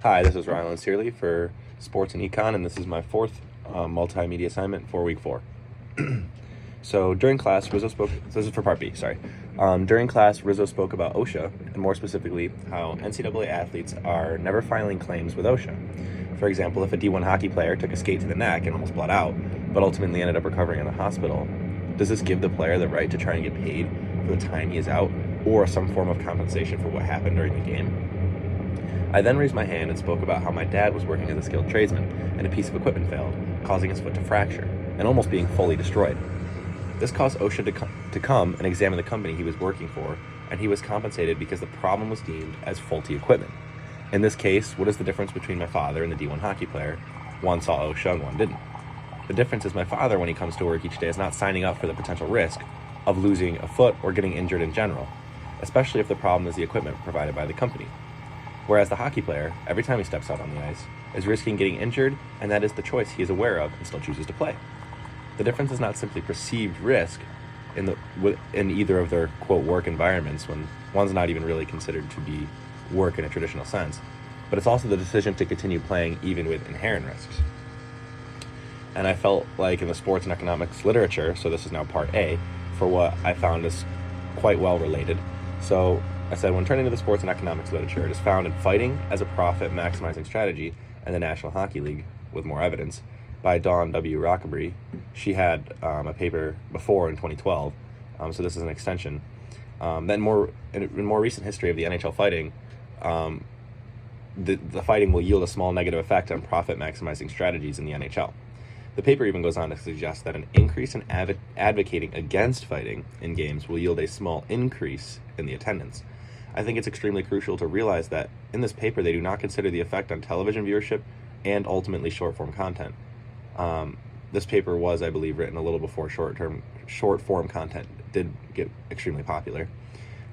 Hi, this is Rylan Searley for Sports and Econ, and this is my fourth multimedia assignment for week 4. So during class, Rizzo spoke. This is for part B. Sorry. During class, Rizzo spoke about OSHA, and more specifically, how NCAA athletes are never filing claims with OSHA. For example, if a D1 hockey player took a skate to the neck and almost bled out, but ultimately ended up recovering in the hospital, does this give the player the right to try and get paid for the time he is out, or some form of compensation for what happened during the game? I then raised my hand and spoke about how my dad was working as a skilled tradesman and a piece of equipment failed, causing his foot to fracture and almost being fully destroyed. This caused OSHA to come and examine the company he was working for, and he was compensated because the problem was deemed as faulty equipment. In this case, what is the difference between my father and the D1 hockey player? One saw OSHA and one didn't. The difference is my father, when he comes to work each day, is not signing up for the potential risk of losing a foot or getting injured in general, especially if the problem is the equipment provided by the company. Whereas the hockey player, every time he steps out on the ice, is risking getting injured, and that is the choice he is aware of and still chooses to play. The difference is not simply perceived risk in either of their, quote, work environments, when one's not even really considered to be work in a traditional sense, but it's also the decision to continue playing even with inherent risks. And I felt like in the sports and economics literature, so this is now part A, for what I found is quite well related. So I said, when turning to the sports and economics literature, it is found in Fighting as a Profit-Maximizing Strategy and the National Hockey League, with more evidence, by Dawn W. Rockabry. She had a paper before in 2012, so this is an extension. Then in more recent history of the NHL fighting, the fighting will yield a small negative effect on profit-maximizing strategies in the NHL. The paper even goes on to suggest that an increase in advocating against fighting in games will yield a small increase in the attendance. I think it's extremely crucial to realize that in this paper they do not consider the effect on television viewership and ultimately short-form content. This paper was, I believe, written a little before short-form content did get extremely popular.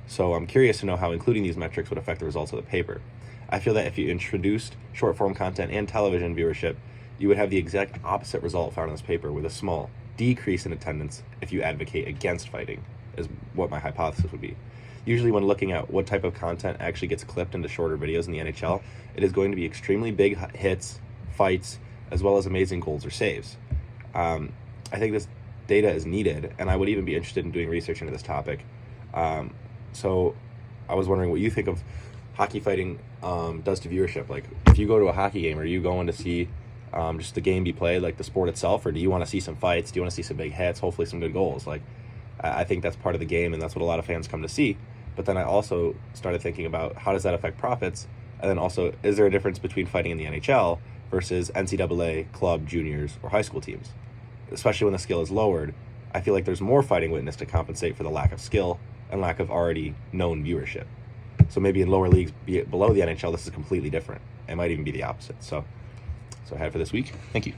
So I'm curious to know how including these metrics would affect the results of the paper. I feel that if you introduced short-form content and television viewership, you would have the exact opposite result found in this paper, with a small decrease in attendance if you advocate against fighting, is what my hypothesis would be. Usually when looking at what type of content actually gets clipped into shorter videos in the NHL, it is going to be extremely big hits, fights, as well as amazing goals or saves. I think this data is needed, and I would even be interested in doing research into this topic. So I was wondering what you think of hockey fighting does to viewership. Like, if you go to a hockey game, are you going to see just the game be played, like the sport itself, or do you want to see some fights? Do you want to see some big hits, hopefully some good goals? Like, I think that's part of the game, and that's what a lot of fans come to see. But then I also started thinking about, how does that affect profits? And then also, is there a difference between fighting in the NHL versus NCAA, club, juniors, or high school teams? Especially when the skill is lowered, I feel like there's more fighting witnessed to compensate for the lack of skill and lack of already known viewership. So maybe in lower leagues below the NHL, this is completely different. It might even be the opposite. So I had it for this week. Thank you.